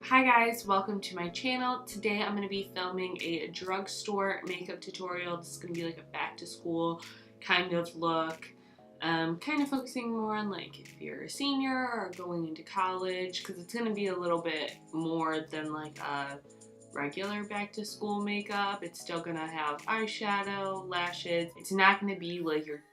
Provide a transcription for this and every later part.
Hi guys, welcome to my channel. Today I'm going to be filming a drugstore makeup tutorial. This is going to be like a back to school kind of look. Kind of focusing more on like if you're a senior or going into college, because it's going to be a little bit more than like a regular back to school makeup. It's still going to have eyeshadow, lashes. It's not going to be like your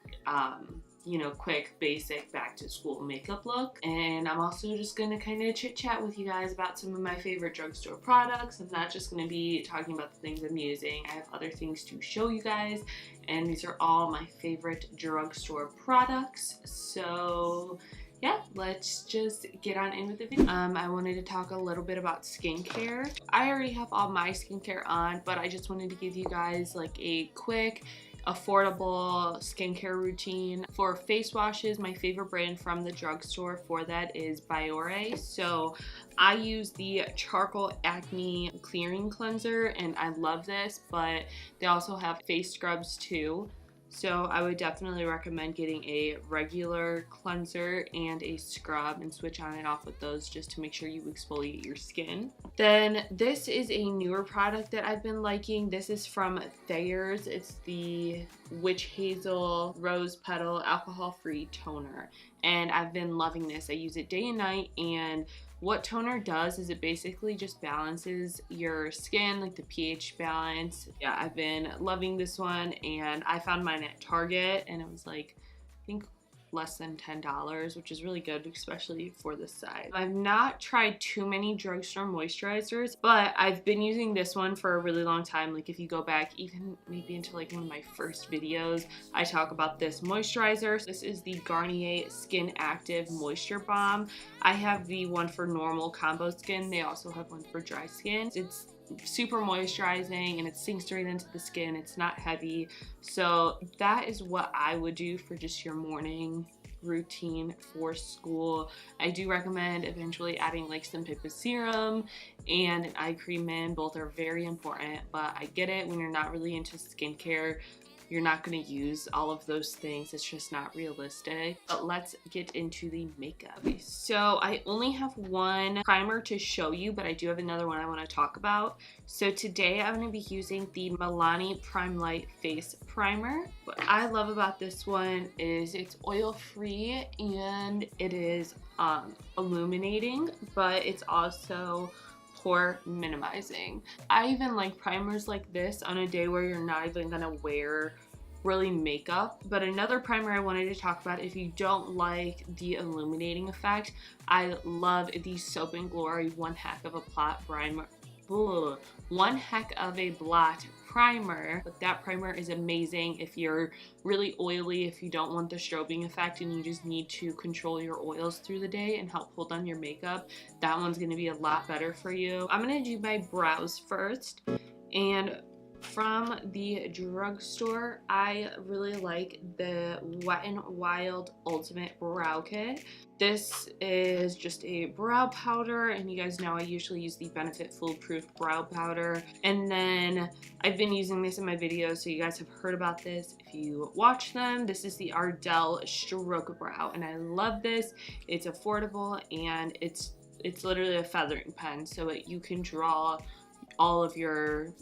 quick basic back to school makeup look. And I'm also just gonna kind of chit chat with you guys about some of my favorite drugstore products. I'm not just gonna be talking about the things I'm using. I have other things to show you guys, and these are all my favorite drugstore products. So yeah, let's just get on in with the video. I wanted to talk a little bit about skincare. I already have all my skincare on, but I just wanted to give you guys like a quick affordable skincare routine. For face washes, my favorite brand from the drugstore for that is Biore. So I use the charcoal acne clearing cleanser and I love this, but they also have face scrubs too. So I would definitely recommend getting a regular cleanser and a scrub and switch on and off with those just to make sure you exfoliate your skin. Then this is a newer product that I've been liking. This is from Thayer's. It's the Witch Hazel Rose Petal Alcohol-Free Toner. And I've been loving this. I use it day and night, and what toner does is it basically just balances your skin, like the pH balance. Yeah, I've been loving this one, and I found mine at Target, and it was like, I think less than $10, which is really good, especially for this size. I've not tried too many drugstore moisturizers, but I've been using this one for a really long time. Like if you go back even maybe into like one of my first videos, I talk about this moisturizer. This is the Garnier Skin Active Moisture Balm. I have the one for normal combo skin. They also have one for dry skin. It's super moisturizing and it sinks right into the skin. It's not heavy. So that is what I would do for just your morning routine for school. I do recommend eventually adding like some type of serum and an eye cream in. Both are very important, but I get it when you're not really into skincare. You're not going to use all of those things. It's just not realistic. But let's get into the makeup. So I only have one primer to show you, but I do have another one I want to talk about. So today I'm going to be using the Milani Prime Light Face Primer. What I love about this one is it's oil-free and it is illuminating, but it's also pore minimizing. I even like primers like this on a day where you're not even gonna wear really makeup. But another primer I wanted to talk about, if you don't like the illuminating effect, I love the Soap and Glory One Heck of a Blot primer. One Heck of a Blot primer. But that primer is amazing if you're really oily, if you don't want the strobing effect and you just need to control your oils through the day and help hold on your makeup. That one's going to be a lot better for you. I'm going to do my brows first, and from the drugstore, I really like the Wet n Wild Ultimate Brow Kit. This is just a brow powder, and you guys know I usually use the Benefit Foolproof Brow Powder. And then I've been using this in my videos, so you guys have heard about this if you watch them. This is the Ardell Stroke Brow, and I love this. It's affordable, and it's literally a feathering pen, so you can draw all of your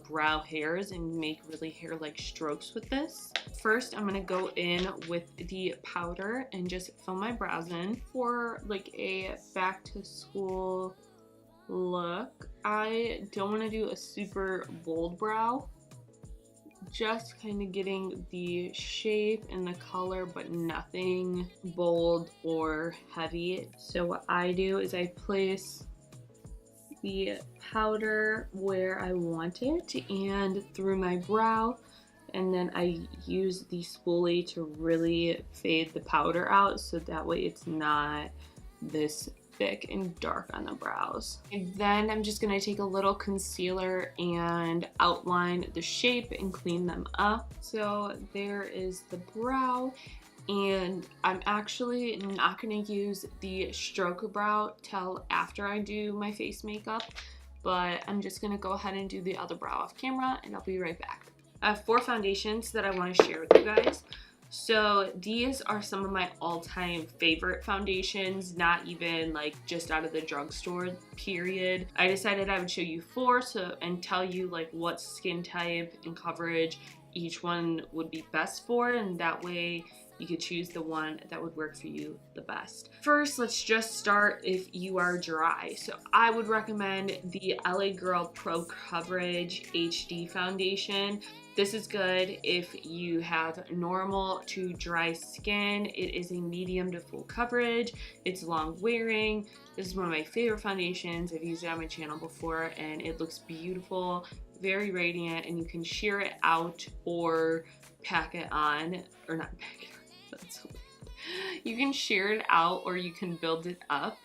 brow hairs and make really hair-like strokes with this. First, I'm gonna go in with the powder and just fill my brows in for like a back to school look. I don't want to do a super bold brow, just kind of getting the shape and the color, but nothing bold or heavy. So what I do is I place the powder where I want it and through my brow, and then I use the spoolie to really fade the powder out so that way it's not this thick and dark on the brows. And then I'm just gonna take a little concealer and outline the shape and clean them up. So there is the brow. And I'm actually not going to use the stroke brow till after I do my face makeup, but I'm just going to go ahead and do the other brow off camera, and I'll be right back. I have 4 foundations that I want to share with you guys. So these are some of my all-time favorite foundations, not even like just out of the drugstore period. I decided I would show you 4 and tell you like what skin type and coverage each one would be best for, and that way you could choose the one that would work for you the best. First, let's just start if you are dry. So I would recommend the LA Girl Pro Coverage HD foundation. This is good if you have normal to dry skin. It is a medium to full coverage. It's long wearing. This is one of my favorite foundations. I've used it on my channel before and it looks beautiful, very radiant, and you can sheer it out or pack it on, or not pack it on, that's so weird. You can sheer it out or you can build it up.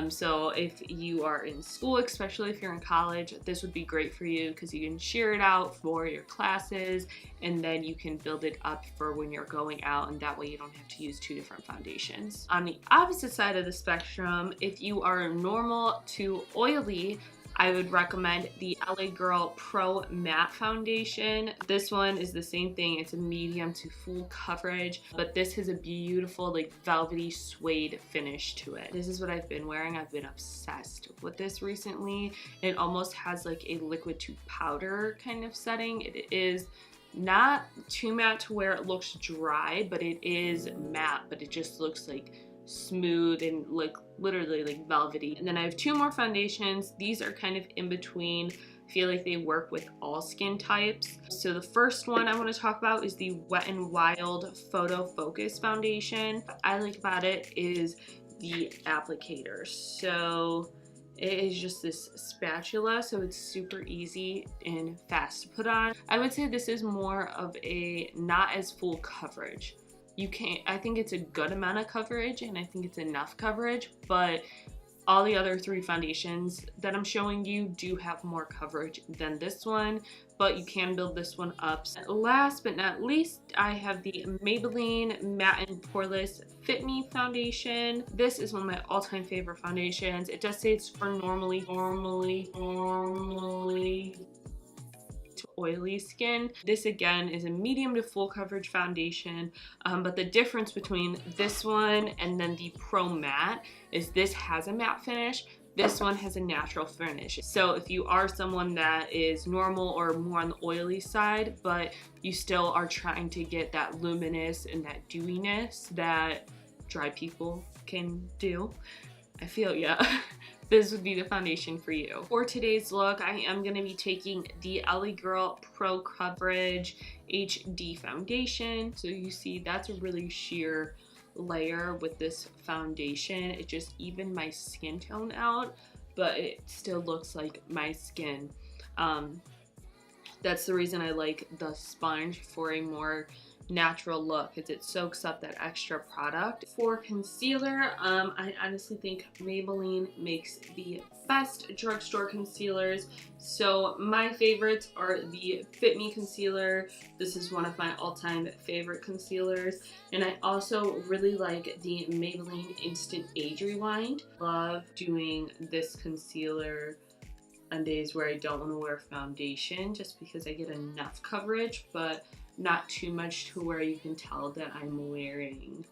So if you are in school, especially if you're in college, this would be great for you because you can sheer it out for your classes and then you can build it up for when you're going out, and that way you don't have to use 2 different foundations. On the opposite side of the spectrum, if you are normal to oily, I would recommend the LA Girl Pro Matte Foundation. This one is the same thing. It's a medium to full coverage, but this has a beautiful like velvety suede finish to it. This is what I've been wearing. I've been obsessed with this recently. It almost has like a liquid to powder kind of setting. It is not too matte to where it looks dry, but it is matte, but it just looks like smooth and like literally like velvety. And then I have 2 more foundations. These are kind of in between. I feel like they work with all skin types. So the first one I want to talk about is the Wet n Wild Photo Focus Foundation. What I like about it is the applicator. So it is just this spatula, so it's super easy and fast to put on. I would say this is more of a not as full coverage. I think it's a good amount of coverage and I think it's enough coverage, but all the other 3 foundations that I'm showing you do have more coverage than this one, but you can build this one up. Last but not least, I have the Maybelline Matte and Poreless Fit Me Foundation. This is one of my all-time favorite foundations. It does say it's for normally to oily skin. This again is a medium to full coverage foundation, but the difference between this one and then the Pro Matte is this has a matte finish. This one has a natural finish. So if you are someone that is normal or more on the oily side, but you still are trying to get that luminous and that dewiness that dry people can do, I feel ya. This would be the foundation for you. For today's look, I am going to be taking the LA Girl Pro Coverage HD foundation. So you see that's a really sheer layer with this foundation. It just evened my skin tone out, but it still looks like my skin. That's the reason I like the sponge for a more natural look, is it soaks up that extra product. For concealer, I honestly think Maybelline makes the best drugstore concealers. So my favorites are the Fit Me concealer. This is one of my all-time favorite concealers. And I also really like the Maybelline Instant Age Rewind. Love doing this concealer on days where I don't want to wear foundation, just because I get enough coverage, but not too much to where you can tell that I'm wearing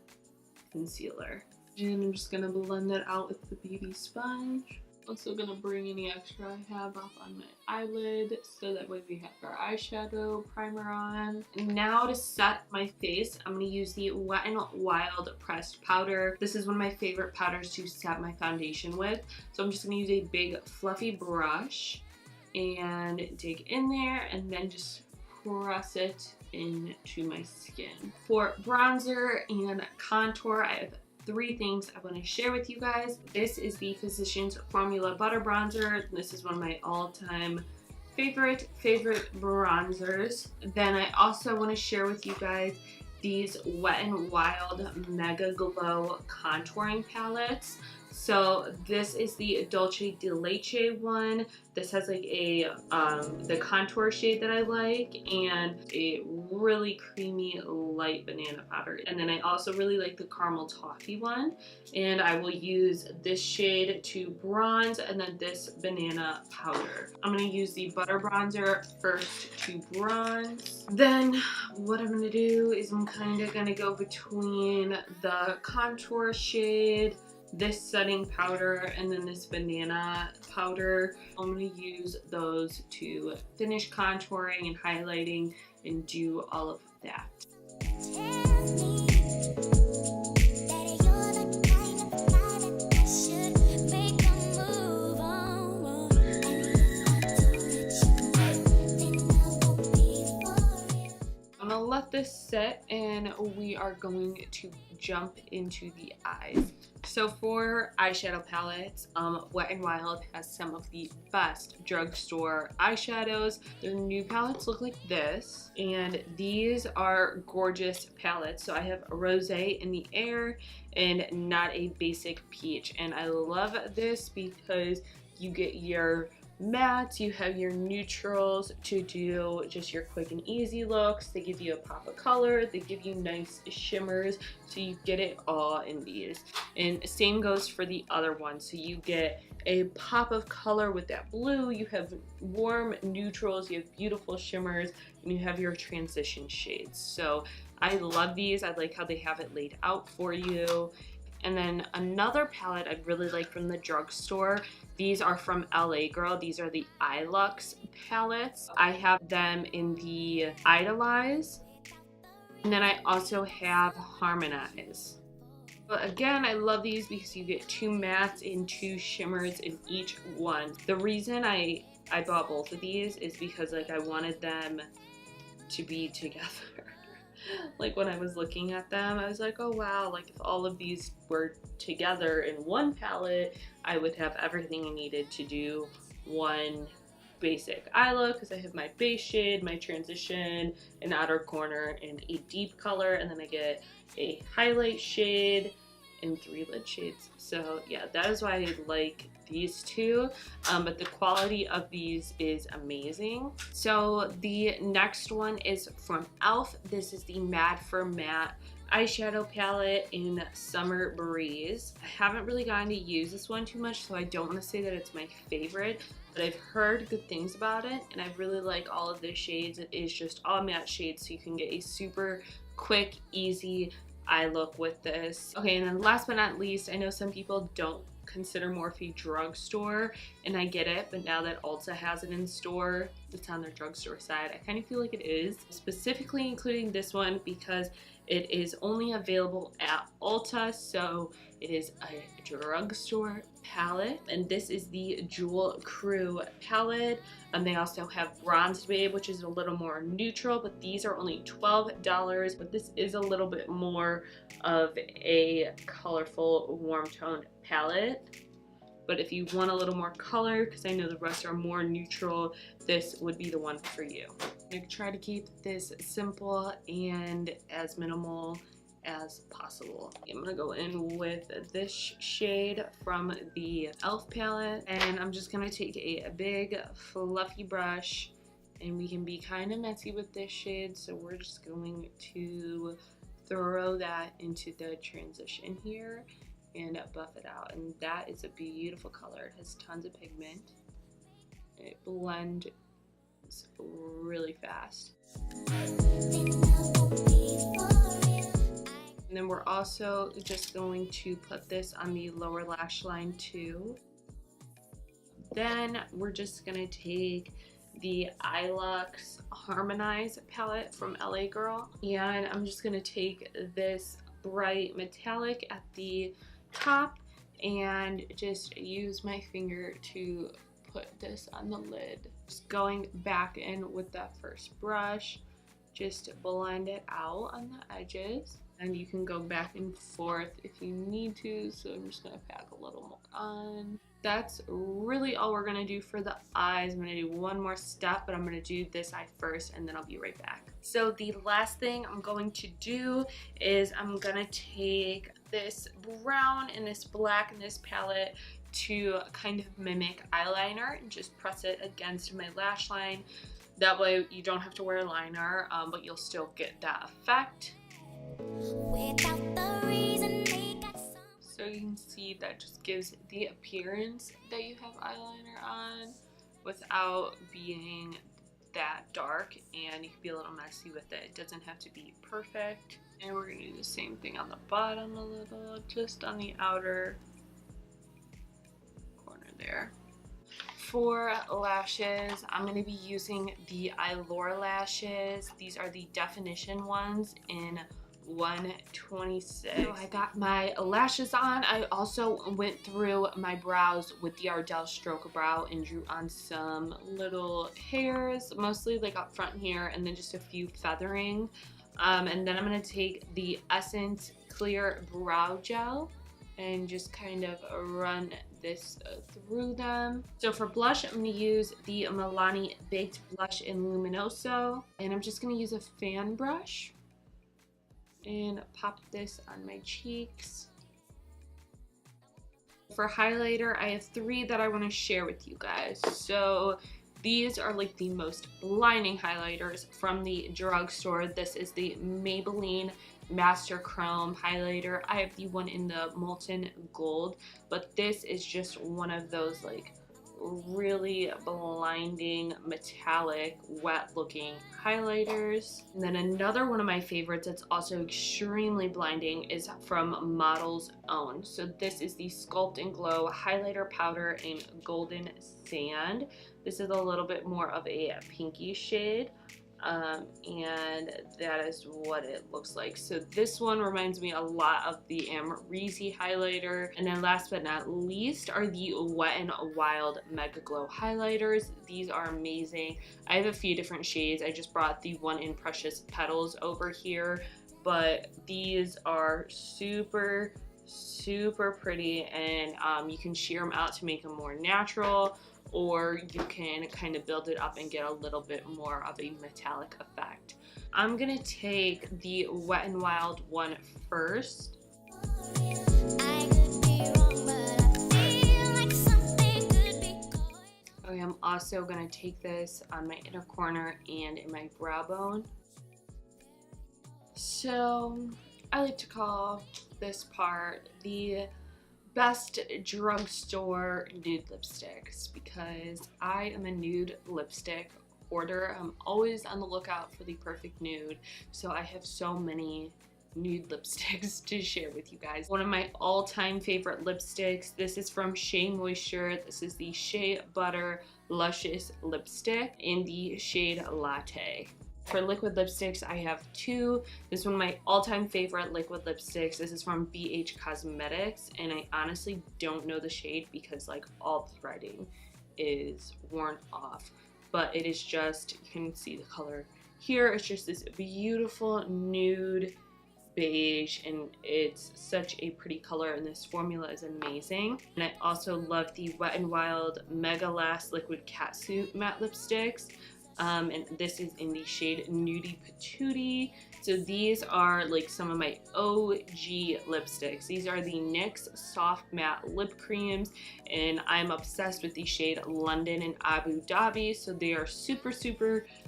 concealer. And I'm just gonna blend that out with the BB sponge. Also gonna bring any extra I have up on my eyelid so that way we have our eyeshadow primer on. And now to set my face, I'm gonna use the Wet n Wild Pressed Powder. This is one of my favorite powders to set my foundation with. So I'm just gonna use a big fluffy brush and dig in there and then just press it into my skin. For bronzer and contour, I have 3 things I want to share with you guys. This is the Physicians Formula Butter Bronzer. This is one of my all-time favorite bronzers. Then I also want to share with you guys these Wet n Wild Mega Glow contouring palettes. So this is the Dolce de Leche one. This has like a the contour shade that I like, and a really creamy light banana powder. And then I also really like the caramel toffee one, and I will use this shade to bronze, and then this banana powder. I'm gonna use the butter bronzer first to bronze. Then what I'm gonna do is I'm kind of gonna go between the contour shade, this setting powder, and then this banana powder. I'm going to use those to finish contouring and highlighting and do all of that. I'm gonna let this sit, and we are going to jump into the eyes. So for eyeshadow palettes, Wet n Wild has some of the best drugstore eyeshadows. Their new palettes look like this, and these are gorgeous palettes. So I have a Rosé in the Air and Not a Basic Peach, and I love this because you get your mattes, you have your neutrals to do just your quick and easy looks. They give you a pop of color, they give you nice shimmers, so you get it all in these. And same goes for the other one, so you get a pop of color with that blue, you have warm neutrals, you have beautiful shimmers, and you have your transition shades. So I love these. I like how they have it laid out for you. And then another palette I really like from the drugstore, these are from LA Girl. These are the iLux palettes. I have them in the Idolize, and then I also have Harmonize. But again, I love these because you get 2 mattes and 2 shimmers in each one. The reason I bought both of these is because like I wanted them to be together. Like when I was looking at them, I was like, oh wow, like if all of these were together in one palette, I would have everything I needed to do one basic eye look, because I have my base shade, my transition, an outer corner, and a deep color, and then I get a highlight shade and 3 lid shades. So yeah, that is why I like these two, but the quality of these is amazing. So the next one is from e.l.f. This is the Mad for Matte eyeshadow palette in Summer Breeze. I haven't really gotten to use this one too much, so I don't want to say that it's my favorite, but I've heard good things about it, and I really like all of the shades. It is just all matte shades, so you can get a super quick, easy eye look with this. Okay, and then last but not least, I know some people don't consider Morphe drugstore, and I get it, but now that Ulta has it in store, it's on their drugstore side, I kind of feel like it is. Specifically including this one because it is only available at Ulta, so it is a drugstore palette, and this is the Jewel Crew palette. They also have Bronze Babe, which is a little more neutral, but these are only $12, but this is a little bit more of a colorful, warm-toned palette. But if you want a little more color, because I know the rest are more neutral, this would be the one for you. I'm going to try to keep this simple and as minimal as possible. I'm gonna go in with this shade from the e.l.f. palette, and I'm just gonna take a big fluffy brush, and we can be kind of messy with this shade, so we're just going to throw that into the transition here and buff it out. And that is a beautiful color. It has tons of pigment. It blends really fast. And then we're also just going to put this on the lower lash line too. Then we're just gonna take the iLux Harmonize palette from LA Girl, and I'm just gonna take this bright metallic at the top and just use my finger to put this on the lid. Just going back in with that first brush, just blend it out on the edges. And you can go back and forth if you need to, so I'm just gonna pack a little more on. That's really all we're gonna do for the eyes. I'm gonna do one more step, but I'm gonna do this eye first, and then I'll be right back. So the last thing I'm going to do is I'm gonna take this brown and this black in this palette to kind of mimic eyeliner and just press it against my lash line. That way you don't have to wear a liner, but you'll still get that effect. So you can see that just gives the appearance that you have eyeliner on without being that dark, and you can be a little messy with it. It doesn't have to be perfect. And we're going to do the same thing on the bottom a little, just on the outer corner there. For lashes, I'm going to be using the Dodo Lashes. These are the definition ones in 126. So I got my lashes on. I also went through my brows with the Ardell Stroke Brow and drew on some little hairs, mostly like up front here, and then just a few feathering. And then I'm going to take the Essence Clear Brow Gel and just kind of run this through them. So for blush, I'm going to use the Milani Baked Blush in Luminoso, and I'm just going to use a fan brush and pop this on my cheeks. For highlighter, I have 3 that I want to share with you guys. So these are like the most blinding highlighters from the drugstore. This is the Maybelline Master Chrome highlighter. I have the one in the Molten Gold, but this is just one of those like really blinding, metallic, wet looking highlighters. And then another one of my favorites that's also extremely blinding is from Model's Own. So this is the Sculpt and Glow highlighter powder in Golden Sand. This is a little bit more of a pinky shade. And that is what it looks like. So this one reminds me a lot of the Amrezy highlighter. And then last but not least are the Wet n Wild Mega Glow highlighters. These are amazing. I have a few different shades. I just brought the one in Precious Petals over here, but these are super pretty, and you can sheer them out to make them more natural, or you can kind of build it up and get a little bit more of a metallic effect. I'm gonna take the Wet n Wild one first. Okay, I'm also gonna take this on my inner corner and in my brow bone. So I like to call this part the best drugstore nude lipsticks, because I am a nude lipstick hoarder. I'm always on the lookout for the perfect nude, so I have so many nude lipsticks to share with you guys. One of my all-time favorite lipsticks, this is from Shea Moisture. This is the Shea Butter Luscious Lipstick in the shade Latte. For liquid lipsticks, I have 2. This is one of my all-time favorite liquid lipsticks. This is from BH Cosmetics, and I honestly don't know the shade because like all the threading is worn off. But it is just, you can see the color here. It's just this beautiful nude beige, and it's such a pretty color, and this formula is amazing. And I also love the Wet n Wild Mega Last Liquid Catsuit Matte Lipsticks. And this is in the shade Nudie Patootie. So these are like some of my OG lipsticks. These are the NYX Soft Matte Lip Creams, and I'm obsessed with the shade London and Abu Dhabi. So they are super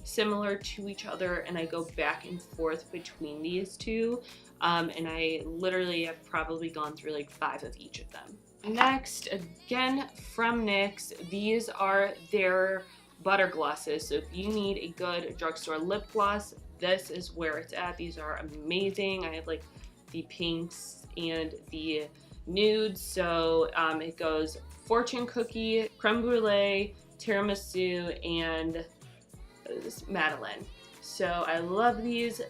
similar to each other, and I go back and forth between these two. And I literally have probably gone through like 5 of each of them. Next, again from NYX, these are their butter glosses. So if you need a good drugstore lip gloss, this is where it's at. These are amazing. I have like the pinks and the nudes. So it goes Fortune Cookie, Creme Brulee, Tiramisu, and Madeleine. So I love these.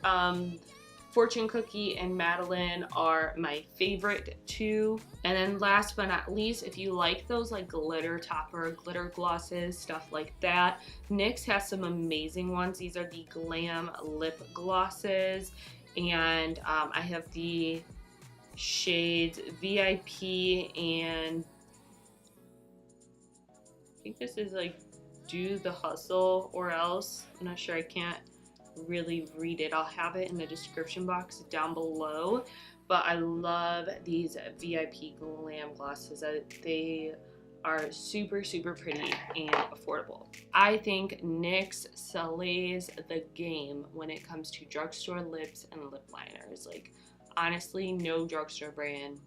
Fortune Cookie and Madeleine are my favorite 2. And then last but not least, if you like those like glitter topper, glitter glosses, stuff like that, NYX has some amazing ones. These are the Glam lip glosses, and I have the shades VIP, and I think this is like Do the Hustle or Else. I'm not sure, I can't really read it. I'll have it in the description box down below. but I love these VIP glam glosses. They are super, super pretty and affordable. I think NYX slays the game when it comes to drugstore lips and lip liners. Like, honestly, no drugstore brand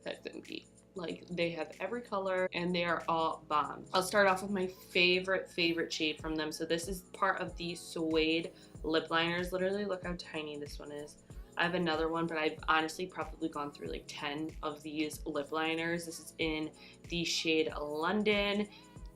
has been beat. Like, they have every color and they are all bomb. I'll start off with my favorite shade from them. So this is part of the suede lip liners. Literally, look how tiny this one is. I have another one, but I've honestly probably gone through like 10 of these lip liners. This is in the shade London.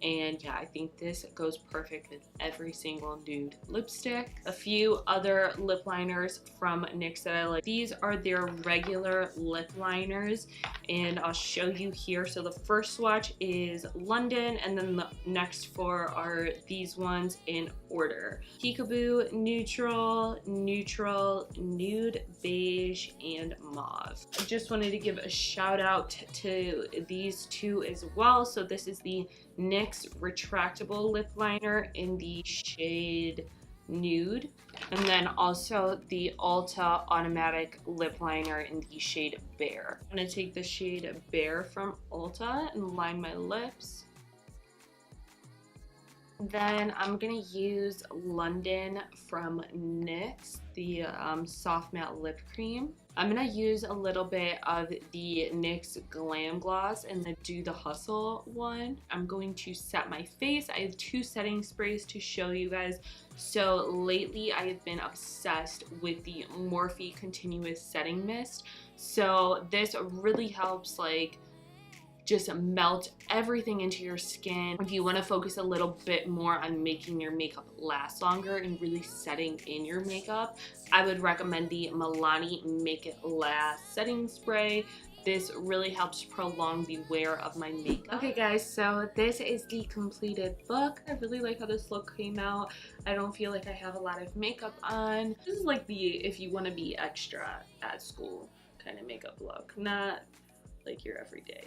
And yeah, I think this goes perfect with every single nude lipstick. A few other lip liners from NYX that I like. These are their regular lip liners, and I'll show you here. So the first swatch is London, and then the next four are these ones in order. Peekaboo, Neutral, Neutral, Nude, Beige, and Mauve. I just wanted to give a shout out to these two as well. So this is the NYX retractable lip liner in the shade Nude, and then also the Ulta automatic lip liner in the shade Bare. I'm going to take the shade Bare from Ulta and line my lips. Then I'm going to use London from NYX, the soft matte lip cream. I'm going to use a little bit of the NYX Glam Gloss and the Do the Hustle one. I'm going to set my face. I have two setting sprays to show you guys. So lately I have been obsessed with the Morphe Continuous Setting Mist. So this really helps like just melt everything into your skin. If you want to focus a little bit more on making your makeup last longer and really setting in your makeup, I would recommend the Milani Make It Last setting spray. This really helps prolong the wear of my makeup. Okay guys, so this is the completed look. I really like how this look came out. I don't feel like I have a lot of makeup on. This is like the if you want to be extra at school kind of makeup look, not like your everyday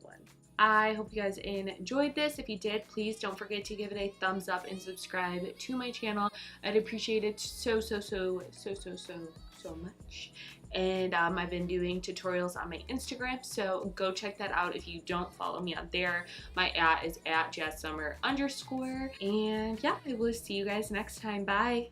one. I hope you guys enjoyed this. If you did, please don't forget to give it a thumbs up and subscribe to my channel. I'd appreciate it so much. And I've been doing tutorials on my Instagram, so go check that out if you don't follow me on there. My @ is @jazsummer_. And yeah, I will see you guys next time. Bye.